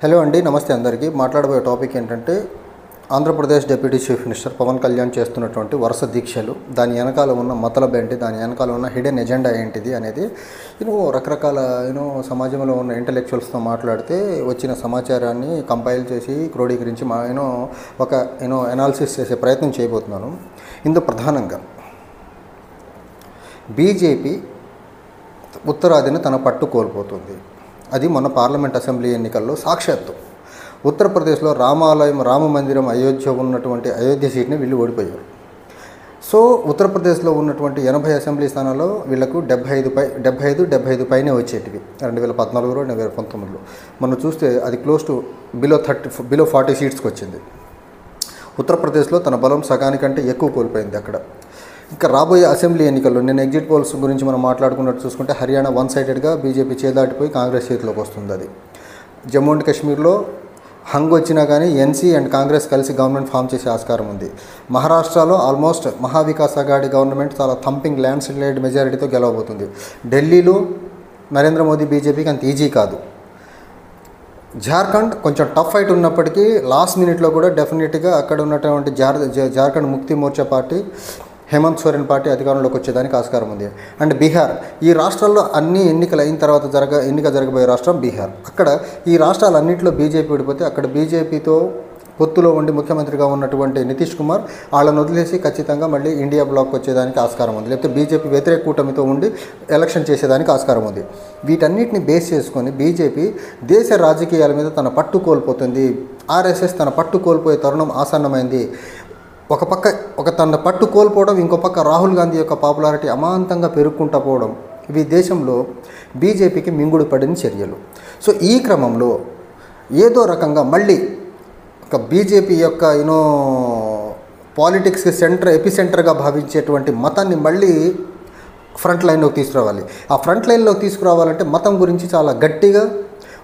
Hello అండి, నమస్తే అందరికీ. మాట్లాడబోయే టాపిక్ ఏంటంటే Andhra Pradesh deputy chief minister Pawan Kalyan చేస్తున్నటువంటి వరుస దీక్షలు, దాని వెనకాల ఉన్న మతలబ్ ఏంటి, దాని వెనకాల ఉన్న హిడెన్ ఎజెండా ఏంటిది అనేది రకరకాల సమాజంలో ఉన్న ఇంటలెక్చువల్స్తో మాట్లాడితే వచ్చిన సమాచారాన్ని కంపైల్ చేసి క్రోడీకరించి ఒక అనాలిసిస్ చేసే ప్రయత్నం చేయబోతున్నాను. ఇందులో ప్రధానంగా బీజేపీ ఉత్తరాదిని తన పట్టు కోల్పోతుంది. అది మొన్న పార్లమెంట్ అసెంబ్లీ ఎన్నికల్లో సాక్షాత్తు ఉత్తరప్రదేశ్లో రామ మందిరం అయోధ్య ఉన్నటువంటి అయోధ్య సీట్ని వీళ్ళు ఓడిపోయారు. సో ఉత్తరప్రదేశ్లో ఉన్నటువంటి 80 అసెంబ్లీ స్థానాల్లో వీళ్ళకు 75 పైనే వచ్చేటివి 2014లో 2019లో. మనం చూస్తే అది క్లోజ్ టు బిలో 40 సీట్స్కి వచ్చింది. ఉత్తరప్రదేశ్లో తన బలం సగానికంటే ఎక్కువ కోల్పోయింది అక్కడ. ఇంకా రాబోయే అసెంబ్లీ ఎన్నికల్లో నేను ఎగ్జిట్ పోల్స్ గురించి మనం మాట్లాడుకున్నట్టు చూసుకుంటే హర్యానా వన్ సైడెడ్గా బీజేపీ చేదాటిపోయి కాంగ్రెస్ చేతిలోకి వస్తుంది. అది జమ్మూ అండ్ కాశ్మీర్లో హంగ్ వచ్చినా కానీ ఎన్సీ అండ్ కాంగ్రెస్ కలిసి గవర్నమెంట్ ఫామ్ చేసే ఆస్కారం ఉంది. మహారాష్ట్రలో ఆల్మోస్ట్ మహావికాస్ అఘాడీ గవర్నమెంట్ చాలా థంపింగ్ ల్యాండ్ స్లైడ్ మెజారిటీతో గెలవబోతుంది. ఢిల్లీలో నరేంద్ర మోదీ బీజేపీకి అంత ఈజీ కాదు. జార్ఖండ్ కొంచెం టఫ్ ఫైట్ ఉన్నప్పటికీ లాస్ట్ మినిట్లో కూడా డెఫినెట్గా అక్కడ ఉన్నటువంటి జార్ఖండ్ ముక్తి మోర్చా పార్టీ, హేమంత్ సోరెన్ పార్టీ అధికారంలోకి వచ్చేదానికి ఆస్కారం ఉంది. అండ్ బీహార్, ఈ రాష్ట్రాల్లో అన్ని ఎన్నికలు అయిన తర్వాత ఎన్నిక జరగబోయే రాష్ట్రం బీహార్. అక్కడ ఈ రాష్ట్రాలన్నింటిలో బీజేపీ ఓడిపోతే అక్కడ బీజేపీతో పొత్తులో ఉండి ముఖ్యమంత్రిగా ఉన్నటువంటి నితీష్ కుమార్ వాళ్ళని వదిలేసి ఖచ్చితంగా మళ్ళీ ఇండియా బ్లాక్ వచ్చేదానికి ఆస్కారం ఉంది. లేకపోతే బీజేపీ వ్యతిరేక కూటమితో ఉండి ఎలక్షన్ చేసేదానికి ఆస్కారం ఉంది. వీటన్నిటిని బేస్ చేసుకొని బీజేపీ దేశ రాజకీయాల మీద తన పట్టు కోల్పోతుంది. ఆర్ఎస్ఎస్ తన పట్టు కోల్పోయే తరుణం ఆసన్నమైంది. ఒక తన పట్టు కోల్పోవడం, ఇంకో పక్క రాహుల్ గాంధీ యొక్క పాపులారిటీ అమాంతంగా పెరుగుకుంటూ పోవడం, ఇవి దేశంలో బీజేపీకి మింగుడు పడిన చర్యలు. సో ఈ క్రమంలో ఏదో రకంగా మళ్ళీ ఒక బీజేపీ యొక్క పాలిటిక్స్కి ఎపిసెంటర్గా భావించేటువంటి మతాన్ని మళ్ళీ ఫ్రంట్ లైన్లోకి తీసుకురావాలి. ఆ ఫ్రంట్ లైన్లోకి తీసుకురావాలంటే మతం గురించి చాలా గట్టిగా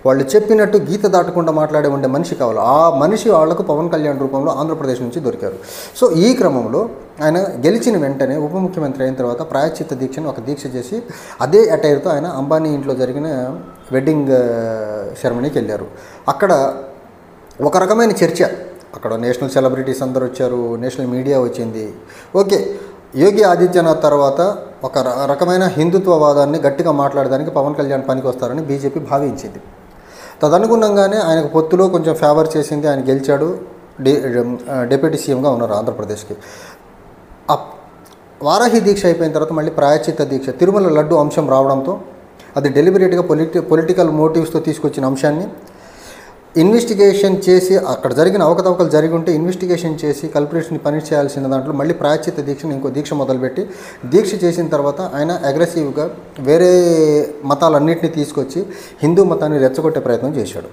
వాళ్ళు చెప్పినట్టు గీత దాటకుండా ఉండే మనిషి కావాలి. ఆ మనిషి వాళ్లకు పవన్ కళ్యాణ్ రూపంలో ఆంధ్రప్రదేశ్ నుంచి దొరికారు. సో ఈ క్రమంలో ఆయన గెలిచిన వెంటనే ఉప ముఖ్యమంత్రి అయిన తర్వాత ప్రాయశ్చిత్త దీక్షను ఒక దీక్ష చేసి అదే అటైర్తో ఆయన అంబానీ ఇంట్లో జరిగిన వెడ్డింగ్ సెరమనీకి వెళ్ళారు. అక్కడ ఒక రకమైన చర్చ, అక్కడ నేషనల్ సెలబ్రిటీస్ అందరూ వచ్చారు, నేషనల్ మీడియా వచ్చింది. ఓకే, యోగి ఆదిత్యనాథ్ తర్వాత ఒక రకమైన హిందుత్వవాదాన్ని గట్టిగా మాట్లాడడానికి పవన్ కళ్యాణ్ పనికి వస్తారని బీజేపీ భావించింది. తదనుగుణంగానే ఆయనకు పొత్తులో కొంచెం ఫేవర్ చేసింది. ఆయన గెలిచాడు, డిప్యూటీ సీఎంగా ఉన్నారు ఆంధ్రప్రదేశ్కి. వారాహి దీక్ష అయిపోయిన తర్వాత మళ్ళీ ప్రాయశ్చిత్త దీక్ష, తిరుమల లడ్డు అంశం రావడంతో అది డెలిబరేట్గా పొలిటికల్ మోటివ్స్తో తీసుకొచ్చిన అంశాన్ని ఇన్వెస్టిగేషన్ చేసి, అక్కడ జరిగిన అవకతవకలు జరిగి ఉంటే ఇన్వెస్టిగేషన్ చేసి కల్పరేట్స్ని పనిష్ చేయాల్సిన దాంట్లో మళ్ళీ ప్రాయశ్చిత్త దీక్షను ఇంకో దీక్ష మొదలుపెట్టి దీక్ష చేసిన తర్వాత ఆయన అగ్రెసివ్గా వేరే మతాలన్నింటినీ తీసుకొచ్చి హిందూ మతాన్ని రెచ్చగొట్టే ప్రయత్నం చేశాడు.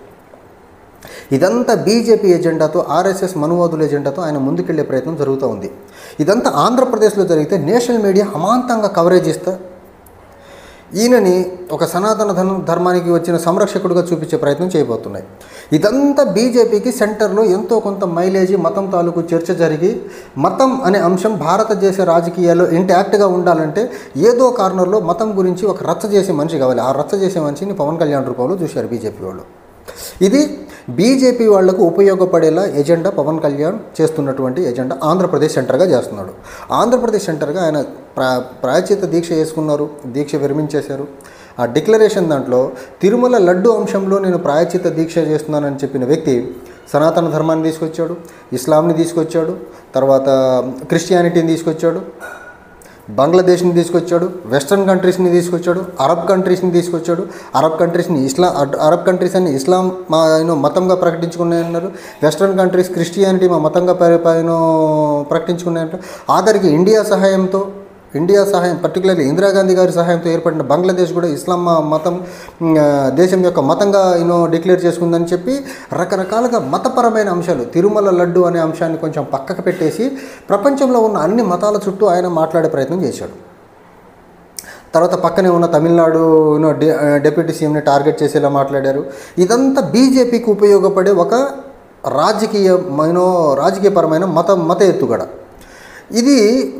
ఇదంతా బీజేపీ ఎజెండాతో, ఆర్ఎస్ఎస్ మనువాదుల ఎజెండాతో ఆయన ముందుకెళ్లే ప్రయత్నం జరుగుతూ ఉంది. ఇదంతా ఆంధ్రప్రదేశ్లో జరిగితే నేషనల్ మీడియా అమాంతంగా కవరేజ్ ఇస్తా ఈయనని ఒక సనాతన ధర్మానికి వచ్చిన సంరక్షకుడిగా చూపించే ప్రయత్నం చేయబోతున్నాయి. ఇదంతా బీజేపీకి సెంటర్లో ఎంతో కొంత మైలేజీ, మతం తాలూకు చర్చ జరిగి మతం అనే అంశం భారతదేశ రాజకీయాల్లో ఇంటాక్ట్గా ఉండాలంటే ఏదో కార్నర్లో మతం గురించి ఒక రచ్చ చేసే మనిషి కావాలి. ఆ రచ్చ చేసే మనిషిని పవన్ కళ్యాణ్ రూపంలో చూశారు బీజేపీ వాళ్ళు. ఇది బీజేపీ వాళ్లకు ఉపయోగపడేలా ఎజెండా పవన్ కళ్యాణ్ చేస్తున్నటువంటి ఎజెండా ఆంధ్రప్రదేశ్ సెంటర్గా చేస్తున్నాడు. ఆంధ్రప్రదేశ్ సెంటర్గా ఆయన ప్రాయశ్చిత్త దీక్ష చేసుకున్నారు, దీక్ష విరమించేశారు. ఆ డిక్లరేషన్ దాంట్లో తిరుమల లడ్డు అంశంలో నేను ప్రాయశ్చిత్త దీక్ష చేస్తున్నానని చెప్పిన వ్యక్తి సనాతన ధర్మాన్ని తీసుకొచ్చాడు, ఇస్లాంని తీసుకొచ్చాడు, తర్వాత క్రిస్టియానిటీని తీసుకొచ్చాడు, బంగ్లాదేశ్ని తీసుకొచ్చాడు, వెస్ట్రన్ కంట్రీస్ని తీసుకొచ్చాడు, అరబ్ కంట్రీస్ని తీసుకొచ్చాడు. అరబ్ కంట్రీస్ అని ఇస్లాం మతంగా ప్రకటించుకున్నాయన్నారు. వెస్ట్రన్ కంట్రీస్ క్రిస్టియానిటీ మా మతంగా ప్రకటించుకున్నాయంటారు. ఆఖరికి ఇండియా సహాయం పర్టికులర్లీ ఇందిరాగాంధీ గారి సహాయంతో ఏర్పడిన బంగ్లాదేశ్ కూడా ఇస్లాం మతం దేశం యొక్క మతంగా డిక్లేర్ చేసుకుందని చెప్పి రకరకాలుగా మతపరమైన అంశాలు, తిరుమల లడ్డు అనే అంశాన్ని కొంచెం పక్కకు పెట్టేసి ప్రపంచంలో ఉన్న అన్ని మతాల చుట్టూ ఆయన మాట్లాడే ప్రయత్నం చేశాడు. తర్వాత పక్కనే ఉన్న తమిళనాడు డిప్యూటీ సీఎంని టార్గెట్ చేసేలా మాట్లాడారు. ఇదంతా బీజేపీకి ఉపయోగపడే ఒక రాజకీయపరమైన మత ఎత్తుగడ. ఇది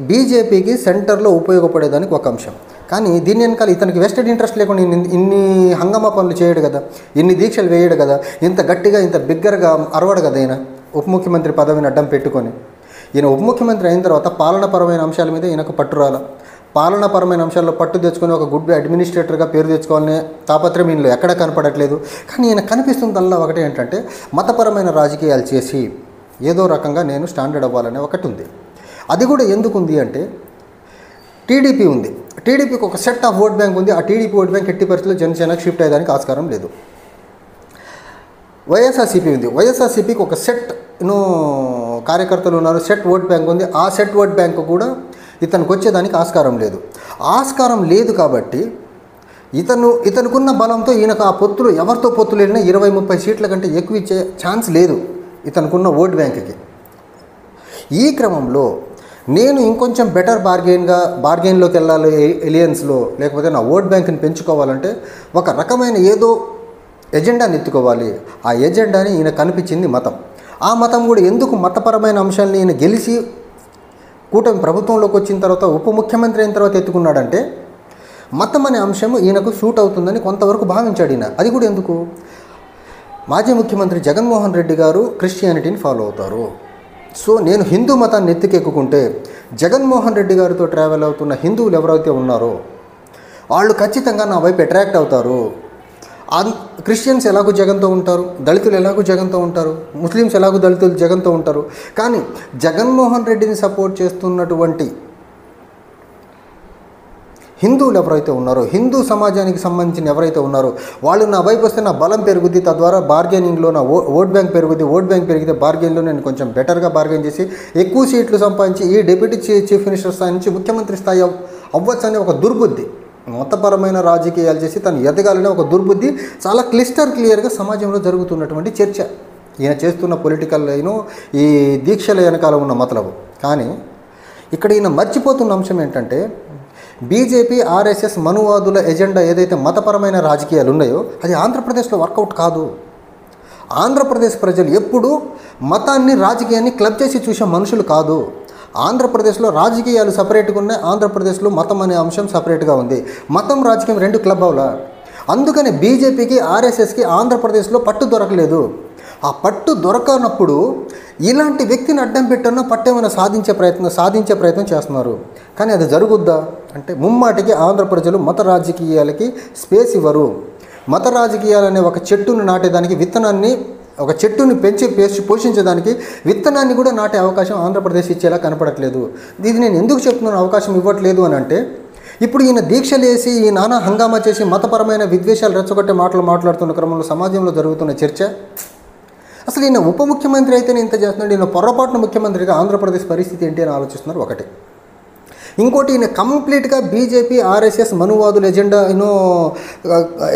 బీజేపీకి సెంటర్లో ఉపయోగపడేదానికి ఒక అంశం. కానీ దీని వెనకాల ఇతనికి వెస్టెడ్ ఇంట్రెస్ట్ లేకుండా ఇన్ని హంగామా పనులు చేయడు కదా, ఇన్ని దీక్షలు వేయడు కదా, ఇంత గట్టిగా ఇంత బిగ్గరగా అరవడు కదా ఈయన ఉప ముఖ్యమంత్రి పదవిని అడ్డం పెట్టుకొని. ఈయన ఉప ముఖ్యమంత్రి అయిన తర్వాత పాలనాపరమైన అంశాల మీద ఈయనకు పట్టురాల. పాలనాపరమైన అంశాల్లో పట్టు తెచ్చుకొని ఒక గుడ్ అడ్మినిస్ట్రేటర్గా పేరు తెచ్చుకోవాలనే తాపత్రయం ఈయనలో ఎక్కడా కనపడట్లేదు. కానీ ఈయన కనిపిస్తుందల్లా ఒకటే ఏంటంటే మతపరమైన రాజకీయాలు చేసి ఏదో రకంగా నేను స్టాండర్డ్ అవ్వాలనే ఒకటి ఉంది. అది కూడా ఎందుకుంది అంటే టీడీపీ ఉంది. టీడీపీకి ఒక సెట్ ఆఫ్ ఓట్ బ్యాంక్ ఉంది. ఆ టీడీపీ ఓట్ బ్యాంక్ ఎట్టి పరిస్థితుల్లో జనసేనకు షిఫ్ట్ అయ్యేదానికి ఆస్కారం లేదు. వైఎస్ఆర్సీపీ ఉంది. వైఎస్ఆర్సీపీకి ఒక సెట్ కార్యకర్తలు ఉన్నారు, సెట్ ఓట్ బ్యాంక్ ఉంది. ఆ సెట్ ఓట్ బ్యాంక్ కూడా ఇతనికి వచ్చేదానికి ఆస్కారం లేదు. ఆస్కారం లేదు కాబట్టి ఇతనుకున్న బలంతో ఈయనకు ఆ పొత్తులు ఎవరితో పొత్తులు వెళ్ళినా 20-30 సీట్ల కంటే ఎక్కువ ఇచ్చే ఛాన్స్ లేదు ఇతనుకున్న ఓట్ బ్యాంక్కి. ఈ క్రమంలో నేను ఇంకొంచెం బెటర్ బార్గెన్లోకి వెళ్ళాలి ఎలియన్స్లో, లేకపోతే నా ఓట్ బ్యాంక్ని పెంచుకోవాలంటే ఒక రకమైన ఏదో ఎజెండాని ఎత్తుకోవాలి. ఆ ఎజెండాని ఈయన కనిపించింది మతం. ఆ మతం కూడా ఎందుకు మతపరమైన అంశాలని ఈయన గెలిచి కూటమి ప్రభుత్వంలోకి వచ్చిన తర్వాత ఉప ముఖ్యమంత్రి అయిన తర్వాత ఎత్తుకున్నాడంటే మతం అనే అంశం ఈయనకు సూట్ అవుతుందని కొంతవరకు భావించాడు ఈయన. అది కూడా ఎందుకు, మాజీ ముఖ్యమంత్రి జగన్మోహన్ రెడ్డి గారు క్రిస్టియానిటీని ఫాలో అవుతారు. సో నేను హిందూ మతాన్ని ఎత్తుకెక్కుకుంటే జగన్మోహన్ రెడ్డి గారితో ట్రావెల్ అవుతున్న హిందువులు ఎవరైతే ఉన్నారో వాళ్ళు ఖచ్చితంగా నా వైపు అట్రాక్ట్ అవుతారు. క్రిస్టియన్స్ ఎలాగో జగన్తో ఉంటారు, దళితులు ఎలాగో జగన్తో ఉంటారు, ముస్లిమ్స్ ఎలాగో దళితులు జగన్తో ఉంటారు. కానీ జగన్మోహన్ రెడ్డిని సపోర్ట్ చేస్తున్నటువంటి హిందువులు ఎవరైతే ఉన్నారో, హిందూ సమాజానికి సంబంధించిన ఎవరైతే ఉన్నారో వాళ్ళు నా వైపు వస్తే నా బలం పెరుగుద్ది, తద్వారా బార్గెనింగ్లో నా ఓట్ బ్యాంక్ పెరుగుద్ది. ఓట్ బ్యాంక్ పెరిగితే బార్గెన్లో నేను కొంచెం బెటర్గా బార్గెన్ చేసి ఎక్కువ సీట్లు సంపాదించి ఈ డిప్యూటీ చీఫ్ మినిస్టర్ స్థాయి నుంచి ముఖ్యమంత్రి స్థాయి అవ్వచ్చు అనే ఒక దుర్బుద్ధి, మతపరమైన రాజకీయాలు చేసి తను ఎదగాలనే ఒక దుర్బుద్ధి చాలా క్లియర్గా సమాజంలో జరుగుతున్నటువంటి చర్చ. ఈయన చేస్తున్న పొలిటికల్ ఈ దీక్షల వెనకాల ఉన్న మతలబు. కానీ ఇక్కడ ఈయన మర్చిపోతున్న అంశం ఏంటంటే బీజేపీ ఆర్ఎస్ఎస్ మనువాదుల ఎజెండా ఏదైతే మతపరమైన రాజకీయాలు ఉన్నాయో అది ఆంధ్రప్రదేశ్లో వర్కౌట్ కాదు. ఆంధ్రప్రదేశ్ ప్రజలు ఎప్పుడూ మతాన్ని రాజకీయాన్ని క్లబ్ చేసి చూసే మనుషులు కాదు. ఆంధ్రప్రదేశ్లో రాజకీయాలు సపరేట్గా ఉన్నాయి, ఆంధ్రప్రదేశ్లో మతం అనే అంశం సపరేట్గా ఉంది. మతం రాజకీయం రెండు క్లబ్ అవలా. అందుకని బీజేపీకి ఆర్ఎస్ఎస్కి ఆంధ్రప్రదేశ్లో పట్టు దొరకలేదు. ఆ పట్టు దొరకనప్పుడు ఇలాంటి వ్యక్తిని అడ్డం పెట్టన్నా పట్టేమైనా సాధించే ప్రయత్నం చేస్తున్నారు. కానీ అది జరుగుద్దా అంటే ముమ్మాటికి ఆంధ్ర ప్రజలు మత రాజకీయాలకి స్పేస్ ఇవ్వరు. మత రాజకీయాలనే ఒక చెట్టును నాటేదానికి విత్తనాన్ని, ఒక చెట్టుని పోషించేదానికి విత్తనాన్ని కూడా నాటే అవకాశం ఆంధ్రప్రదేశ్ ఇచ్చేలా కనపడట్లేదు. ఇది నేను ఎందుకు చెప్తున్నాను అవకాశం ఇవ్వట్లేదు అని అంటే ఇప్పుడు ఈయన దీక్షలేసి ఈ నానా హంగామా చేసి మతపరమైన విద్వేషాలు రెచ్చగొట్టే మాట్లాడుతున్న క్రమంలో సమాజంలో జరుగుతున్న చర్చ అసలు ఈయన ఉప ముఖ్యమంత్రి అయితేనే ఇంత చేస్తున్నాడు, ఈయన పొరపాటున ముఖ్యమంత్రిగా ఆంధ్రప్రదేశ్ పరిస్థితి ఏంటి అని ఆలోచిస్తున్నారు ఒకటి. ఇంకోటి ఈయన కంప్లీట్గా బీజేపీ ఆర్ఎస్ఎస్ మనువాదుల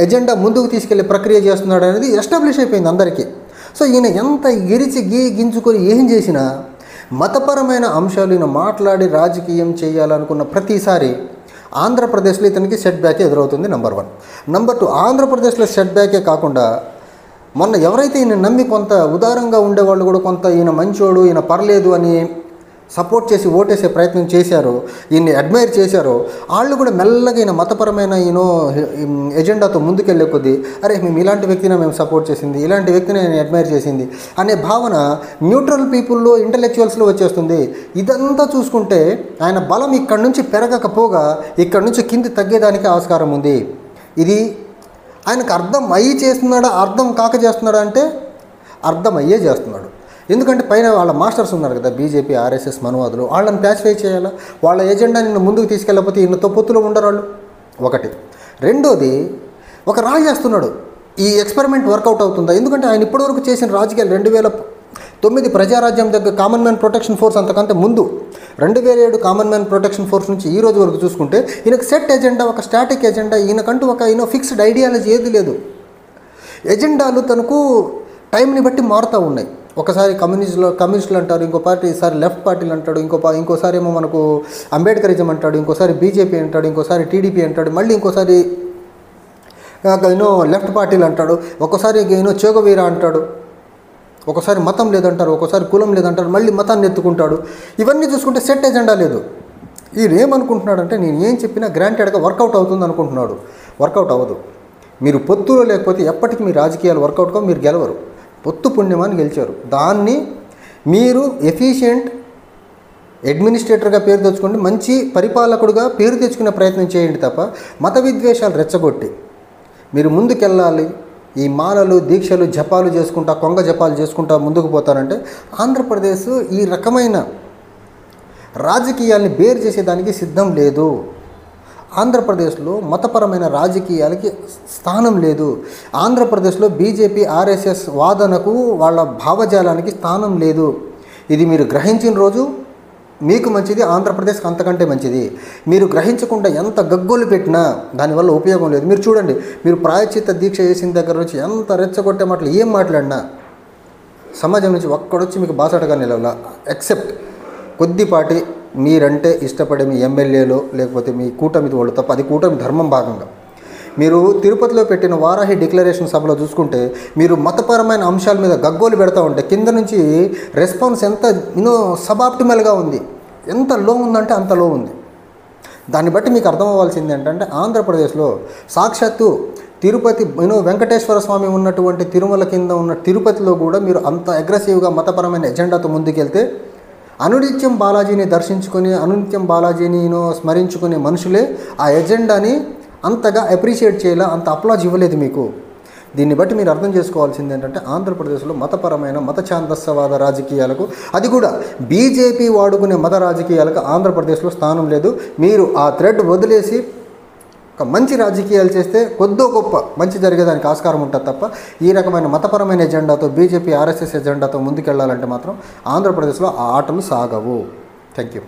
ఎజెండా ముందుకు తీసుకెళ్లే ప్రక్రియ చేస్తున్నాడు అనేది ఎస్టాబ్లిష్ అయిపోయింది అందరికీ. సో ఈయన ఎంత గింజుకొని ఏం చేసినా మతపరమైన అంశాలు ఈయన మాట్లాడి రాజకీయం చేయాలనుకున్న ప్రతిసారి ఆంధ్రప్రదేశ్లో ఇతనికి సెట్ బ్యాకే ఎదురవుతుంది. నెంబర్ 1. నెంబర్ 2, ఆంధ్రప్రదేశ్లో సెట్ బ్యాకే కాకుండా మొన్న ఎవరైతే ఈయన నమ్మి కొంత ఉదారంగా ఉండేవాళ్ళు కూడా కొంత ఈయన మంచోడు, ఈయన పర్లేదు అని సపోర్ట్ చేసి ఓటేసే ప్రయత్నం చేశారో, ఈయన్ని అడ్మైర్ చేశారో వాళ్ళు కూడా మెల్లగా ఈయన మతపరమైన ఎజెండాతో ముందుకెళ్ళే కొద్దీ అరే మేము ఇలాంటి వ్యక్తిని మేము సపోర్ట్ చేసింది, ఇలాంటి వ్యక్తిని నేను అడ్మైర్ చేసింది అనే భావన న్యూట్రల్ పీపుల్లో, ఇంటలెక్చువల్స్లో వచ్చేస్తుంది. ఇదంతా చూసుకుంటే ఆయన బలం ఇక్కడి నుంచి పెరగకపోగా ఇక్కడి నుంచి కింది తగ్గేదానికి ఆస్కారం ఉంది. ఇది ఆయనకు అర్థం అయ్యి చేస్తున్నాడా, అర్థం కాక చేస్తున్నాడా అంటే అర్థం అయ్యే చేస్తున్నాడు. ఎందుకంటే పైన వాళ్ళ మాస్టర్స్ ఉన్నారు కదా బీజేపీ ఆర్ఎస్ఎస్ మనువాదులు, వాళ్ళని ప్యాసిఫై చేయాలా, వాళ్ళ ఎజెండా నిన్ను ముందుకు తీసుకెళ్ళకపోతే ఈయనతో పొత్తులో ఉండరు వాళ్ళు. ఒకటి. రెండోది ఒక రాజేస్తున్నాడు. ఈ ఎక్స్పెరిమెంట్ వర్కౌట్ అవుతుందా? ఎందుకంటే ఆయన ఇప్పటివరకు చేసిన రాజకీయాలు 2009 ప్రజారాజ్యం దగ్గర కామన్ మ్యాన్ ప్రొటెక్షన్ ఫోర్స్, అంతకంటే ముందు 2007 కామన్ మ్యాన్ ప్రొటెక్షన్ ఫోర్స్ నుంచి ఈ రోజు వరకు చూసుకుంటే ఈయనకు సెట్ ఎజెండా, ఒక స్టాటిక్ ఎజెండా, ఈయనకంటూ ఒక ఫిక్స్డ్ ఐడియాలజీ ఏది లేదు. ఎజెండాలు తనకు టైంని బట్టి మారుతూ ఉన్నాయి. ఒకసారి కమ్యూనిస్టులు అంటారు, ఇంకో పార్టీ ఈసారి లెఫ్ట్ పార్టీలు అంటాడు, ఇంకోసారి ఏమో మనకు అంబేద్కరిజం అంటాడు, ఇంకోసారి బీజేపీ అంటాడు, ఇంకోసారి టీడీపీ అంటాడు, మళ్ళీ ఇంకోసారి లెఫ్ట్ పార్టీలు అంటాడు, ఒక్కోసారి చేగోవీరా అంటాడు. ఒకసారి మతం లేదంటారు, ఒకసారి కులం లేదంటారు, మళ్ళీ మతాన్ని ఎత్తుకుంటాడు. ఇవన్నీ చూసుకుంటే సెట్ ఎజెండా లేదు. ఈయన ఏమనుకుంటున్నాడంటే నేను ఏం చెప్పినా గ్రాంటెడ్గా వర్కౌట్ అవుతుంది అనుకుంటున్నాడు. వర్కౌట్ అవ్వదు. మీరు పొత్తులో లేకపోతే ఎప్పటికీ మీ రాజకీయాలు వర్కౌట్గా మీరు గెలవరు. పొత్తు పుణ్యమాన్ని గెలిచారు. దాన్ని మీరు ఎఫిషియెంట్ అడ్మినిస్ట్రేటర్గా పేరు తెచ్చుకోండి, మంచి పరిపాలకుడుగా పేరు తెచ్చుకునే ప్రయత్నం చేయండి తప్ప మత విద్వేషాలు రెచ్చగొట్టి మీరు ముందుకెళ్ళాలి. ఈ మాలలు, దీక్షలు, జపాలు చేసుకుంటా, కొంగ జపాలు చేసుకుంటా ముందుకు పోతారంటే ఆంధ్రప్రదేశ్ ఈ రకమైన రాజకీయాల్ని బేరు చేసేదానికి సిద్ధం లేదు. ఆంధ్రప్రదేశ్లో మతపరమైన రాజకీయాలకి స్థానం లేదు. ఆంధ్రప్రదేశ్లో బీజేపీ, ఆర్ఎస్ఎస్ వాదనకు, వాళ్ళ భావజాలానికి స్థానం లేదు. ఇది మీరు గ్రహించిన రోజు మీకు మంచిది, ఆంధ్రప్రదేశ్కి అంతకంటే మంచిది. మీరు గ్రహించకుండా ఎంత గగ్గోలు పెట్టినా దానివల్ల ఉపయోగం లేదు. మీరు చూడండి, మీరు ప్రాయశ్చిత్త దీక్ష చేసిన దగ్గర నుంచి ఎంత రెచ్చగొట్టే మాటలు ఏం మాట్లాడినా సమాజం నుంచి ఒక్కడొచ్చి మీకు బాసటగా నిలవాల. ఎక్సెప్ట్ కొద్దిపాటి మీరంటే ఇష్టపడే మీ ఎమ్మెల్యేలో లేకపోతే మీ కూటమి వాళ్ళు తప్ప, అది కూటమి ధర్మం భాగంగా. మీరు తిరుపతిలో పెట్టిన వారాహి డిక్లరేషన్ సభలో చూసుకుంటే మీరు మతపరమైన అంశాల మీద గగ్గోలు పెడతా ఉంటే కింద నుంచి రెస్పాన్స్ ఎంత సబాప్టిమల్గా ఉంది, ఎంత లో ఉందంటే అంత లో ఉంది. దాన్ని బట్టి మీకు అర్థం అవ్వాల్సింది ఏంటంటే ఆంధ్రప్రదేశ్లో సాక్షాత్తు తిరుపతి వెంకటేశ్వర స్వామి ఉన్నటువంటి తిరుమల కింద ఉన్న తిరుపతిలో కూడా మీరు అంత అగ్రెసివ్గా మతపరమైన ఎజెండాతో ముందుకెళ్తే అనునిత్యం బాలాజీని దర్శించుకొని అనునిత్యం బాలాజీని స్మరించుకునే మనుషులే ఆ ఎజెండాని అంతగా అప్రిషియేట్ చేయాల, అంత అప్లాజ్ ఇవ్వలేదు మీకు. దీన్ని బట్టి మీరు అర్థం చేసుకోవాల్సింది ఏంటంటే ఆంధ్రప్రదేశ్లో మతపరమైన మత ఛాందస్యవాద రాజకీయాలకు, అది కూడా బీజేపీ వాడుకునే మత రాజకీయాలకు ఆంధ్రప్రదేశ్లో స్థానం లేదు. మీరు ఆ థ్రెడ్ వదిలేసి ఒక మంచి రాజకీయాలు చేస్తే కొద్దో గొప్ప మంచి జరిగేదానికి ఆస్కారం ఉంటుంది తప్ప ఈ రకమైన మతపరమైన ఎజెండాతో, బీజేపీ, ఆర్ఎస్ఎస్ ఎజెండాతో ముందుకెళ్లాలంటే మాత్రం ఆంధ్రప్రదేశ్లో ఆ ఆటలు సాగవు. Thank you.